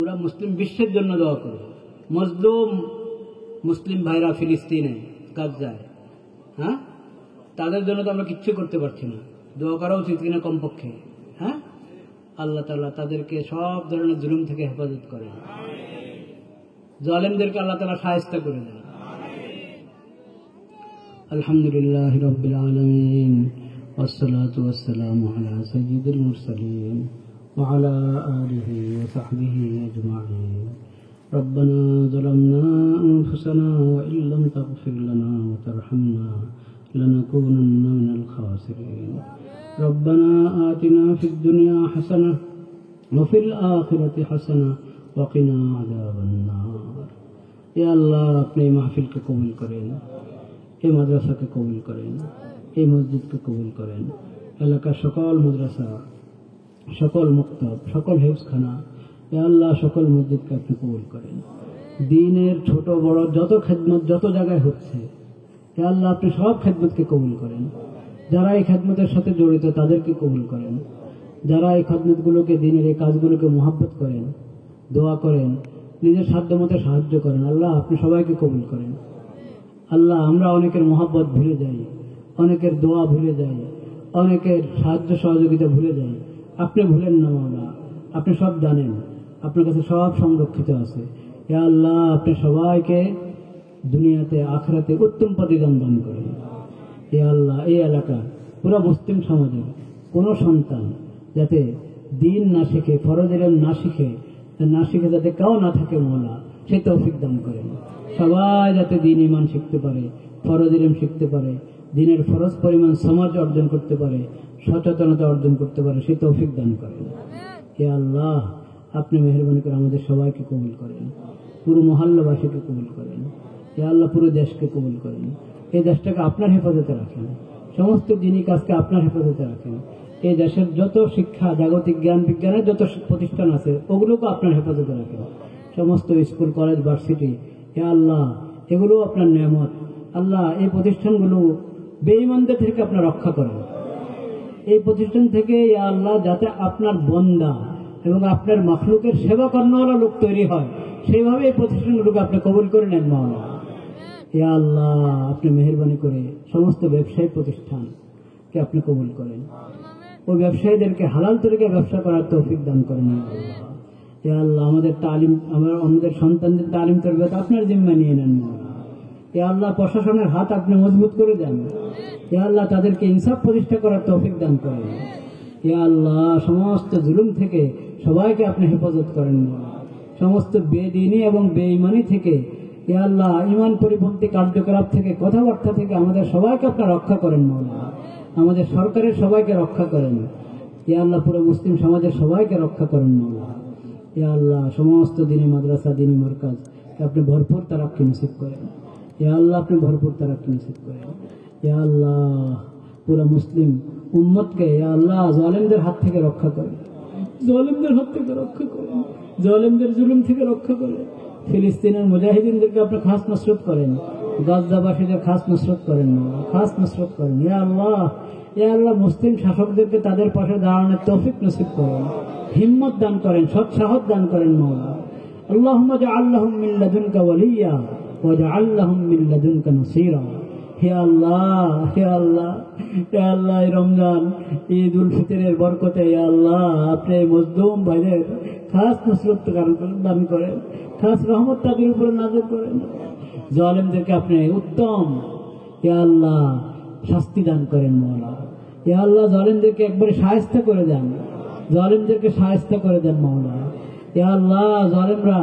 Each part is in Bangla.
পুরা মুসলিম বিশ্বের জন্য দোয়া করো। মজলুম মুসলিম ভাইরা ফিলিস্তিনে গাজায়, হ্যাঁ, তাদের জন্য তো আমরা কিচ্ছু করতে পারছি না, দোয়া করা উচিত কিনা কমপক্ষে? হ্যাঁ, আল্লাহ তাআলা তাদেরকে সব ধরনের জুলুম থেকে হেফাজত করেন, জালেমদেরকে আল্লাহ তাআলা শায়েস্তা করে দেন। আলহামদুলিল্লাহি রাব্বিল আলামিন ওয়াসসালাতু ওয়াসসালামু আলা সাইয়্যিদিল মুরসালিন ওয়া আলা আলিহি ওয়া সাহবিহি আজমাইন। ربنا ظلمنا أنفسنا وإن لم تغفر لنا وترحمنا لنكونن من الخاسرين. ربنا آتنا في الدنيا حسنة وفي الآخرة حسنة وقنا عذاب النار. يا الله अपने महफिल के कबूल करें, এই মাদ্রাসাকে কবুল করেন, এই মসজিদকে কবুল করেন, এলাকার সকল মাদ্রাসা, সকল মুক্তাব, সকল হেফজখানা, ইয়া আল্লাহ সকল মসজিদকে আপনি কবুল করেন। দ্বীনের ছোট বড় যত খেদমত যত জায়গায় হচ্ছে, ইয়া আল্লাহ আপনি সব খেদমতকে কবুল করেন। যারা এই খেদমতের সাথে জড়িত তাদেরকে কবুল করেন, যারা এই খেদমতগুলোকে, দ্বীনের এই কাজগুলোকে মহব্বত করেন, দোয়া করেন, নিজের সাধ্যমতো সাহায্য করেন, আল্লাহ আপনি সবাইকে কবুল করেন। আল্লাহ আমরা অনেকের মহব্বত ভুলে যাই, অনেকের দোয়া ভুলে যাই, অনেকের সাহায্য সহযোগিতা ভুলে যাই, আপনি ভুলেন না মাওলা, আপনি সব জানেন, আপনার কাছে সব সংরক্ষিত আছে। ইয়া আল্লাহ আপনি সবাইকে দুনিয়াতে আখিরাতে উত্তম প্রতিদান দান করেন। ইয়া আল্লাহ এই এলাকার পুরো মুসলিম সমাজের কোনো সন্তান যাতে দ্বীন না শিখে, ফরজ ইলম না শিখে যাতে কেউ না থাকে মাওলা, সেই তৌফিক দান করেন। সবাই যাতে দ্বীন ঈমান শিখতে পারে, ফরজ ইলম শিখতে পারে, দ্বীনের ফরজ পরিমাণ সমাজ অর্জন করতে পারে, সচেতনতা অর্জন করতে পারে, সেই তৌফিক দান করেন। ইয়া আল্লাহ আপনি মেহেরবানি করে আমাদের সবাইকে কবুল করেন, পুরো মহল্লাবাসীকে কবুল করেন। ইয়া আল্লাহ পুরো দেশকে কবুল করেন, এই দেশটাকে আপনার হেফাজতে রাখেন, সমস্ত দিনী কাজকে আপনার হেফাজতে রাখেন। এই দেশের যত শিক্ষা, জাগতিক জ্ঞান বিজ্ঞানের যত প্রতিষ্ঠান আছে ওগুলোকে আপনার হেফাজতে রাখেন, সমস্ত স্কুল কলেজ ভার্সিটি, ইয়া আল্লাহ এগুলো আপনার নেয়ামত। আল্লাহ এই প্রতিষ্ঠানগুলো বেঈমানদের থেকে আপনার রক্ষা করেন, এই প্রতিষ্ঠান থেকে ইয়া আল্লাহ যাতে আপনার বন্দা এবং আপনার মাখলুকের সেবা করানোওয়ালা লোক তৈরি হয়, সেইভাবে এই প্রতিষ্ঠানগুলোকে আপনি কবুল করে নেন মাওলানা। ইয়া আল্লাহ আপনি মেহেরবানি করে সমস্ত ব্যবসায়ী প্রতিষ্ঠানকে আপনি কবুল করেন, ওই ব্যবসায়ীদেরকে হালাল তরিকে ব্যবসা করার তৌফিক দান করেন। ইয়া আল্লাহ আমাদের তালিম, আমাদের সন্তানদের তালিম তরবিয়ত আপনার জিম্মা নিয়ে নেন মাওলানা। ইয়া আল্লাহ প্রশাসনের হাত আপনি মজবুত করে দেন, ইয়া আল্লাহ তাদেরকে ইনসাফ প্রতিষ্ঠা করার তৌফিক দান করেন। ইয়া আল্লাহ সমস্ত জুলুম থেকে সবাইকে আপনি হেফাজত করেন, সমস্ত বেদিনী এবং বেঈমানি থেকে, ইয়া আল্লাহ ঈমান পরিপন্থী কার্যকলাপ থেকে, কথাবার্তা থেকে আমাদের সবাইকে আপনি রক্ষা করেন মাওলানা। আমাদের সরকারের সবাইকে রক্ষা করেন, ইয়া আল্লাহ পুরো মুসলিম সমাজের সবাইকে রক্ষা করেন মাওলানা। ইয়া আল্লাহ সমস্ত দিনী মাদ্রাসা, দিনী মারকাজ আপনি ভরপুর তারাক্কি নসিব করেন, ইয়া আল্লাহ আপনি ভরপুর তারাক্কি নসিব করেন। ইয়া আল্লাহ পুরো মুসলিম উম্মতকে ইয়া আল্লাহ জালেমদের হাত থেকে রক্ষা করেন, জালেমদের হাত থেকে রক্ষা করেন, জালেমদের জুলুম থেকে রক্ষা করেন। ফিলিস্তিনের মুজাহিদিনদেরকে আপনি খাস নসরত করেন, গাজাবাসীদের খাস নসরত করেন, খাস নসরত করেন। ইয়া আল্লাহ মুসলিম শাসকদেরকে তাদের পাশে দাঁড়ানোর তৌফিক নসিব করেন, হিম্মত দান করেন, সৎসাহস দান করেন মাওলা। আল্লাহুম্মা জাআল লাহুম মিন লাদুনকা ওয়ালিয়্যা ওয়া জাআল লাহুম মিন লাদুনকা নাসীরা। হে আল্লাহ, হে আল্লাহ, হে আল্লাহ এই রমজান ঈদ উল ফিতরের বরকতে ইয়া আল্লাহ আপনি মজলুম ভাইদের খাস নসরত দান করেন, খাস রহমত তাদের উপরে নাযিল করেন। জালেমদেরকে আপনি উত্তম ইয়া আল্লাহ শাস্তি দান করেন মাওলা। ইয়া আল্লাহ জালেমদেরকে একবারে শায়েস্তা করে দেন, জালেমদেরকে শায়েস্তা করে দেন মাওলা। ইয়া আল্লাহ জালেমরা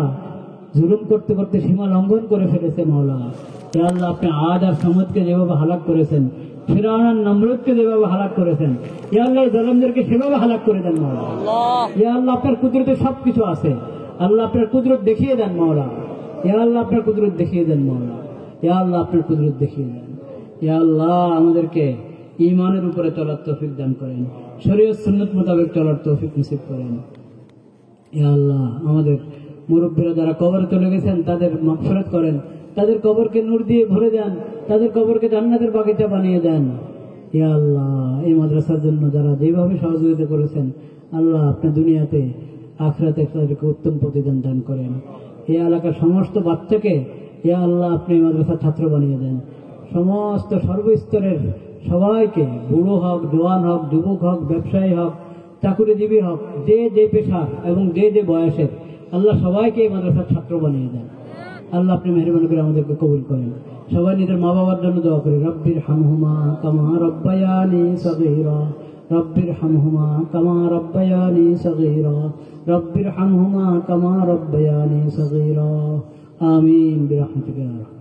জুলুম করতে করতে সীমা লঙ্ঘন করে ফেলেছে মাওলা। ইয়া আল্লাহ আপনি আদ আর সমদকে যেভাবে হালাক করেছেন, ফিরআউন আর নমরুদকে যেভাবে হালাক করেছেন, ইয়া আল্লাহ জালেমদেরকে সেভাবে হালাক করে দেন মাওলা। ইয়া আল্লাহ আপনার কুদরতে সবকিছু আছে, আল্লাহ আপনার কুদরত দেখিয়ে দেন মাওলা। ইয়া আল্লাহ আপনার কুদরত দেখিয়ে দেন মাওলা। ইয়া আল্লাহ আপনার কুদরত দেখিয়ে দেন। ইয়া আল্লাহ আমাদেরকে ঈমানের উপরে চলার তৌফিক দান করেন, শরীয়ত সুন্নাত মোতাবেক চলার তৌফিক নসিব করেন। ইয়া আল্লাহ আমাদের মুরব্বীরা যারা কবরে চলে গেছেন তাদের মাগফিরাত করেন, তাদের কবরকে নূর দিয়ে ভরে দেন, তাদের কবরকে জান্নাতের বাগিচা বানিয়ে দেন। ইয়া আল্লাহ এই মাদ্রাসার জন্য যারা যেভাবে সহযোগিতা করেছেন আল্লাহ আপনি দুনিয়াতে আখিরাতে তাদেরকে উত্তম প্রতিদান দান করেন। এই এলাকার সমস্ত বাচ্চাকে এ আল্লাহ আপনি মাদ্রাসার ছাত্র বানিয়ে দেন। সমস্ত সর্বস্তরের সবাইকে, বুড়ো হোক, জওয়ান হোক, যুবক হোক, ব্যবসায়ী হোক, চাকুরিজীবী হোক, যে যে পেশার এবং যে যে বয়সের, আল্লাহ সবাইকে এই মাদ্রাসার ছাত্র বানিয়ে দেন। আল্লাহ আপনি মেহরবানি করে আমাদেরকে কবুল করেন। সবাই নিজের মা বাবার জন্য দোয়া করি। রব্বির হামহুমা কামা রব্বায়ানি সগীরা, রব্বির হামহুমা কামা রব্বায়ানি সগীরা, রব্বির হামহুমা কামা রব্বায়ানি সগীরা। আমিন বিরহমাতিকা।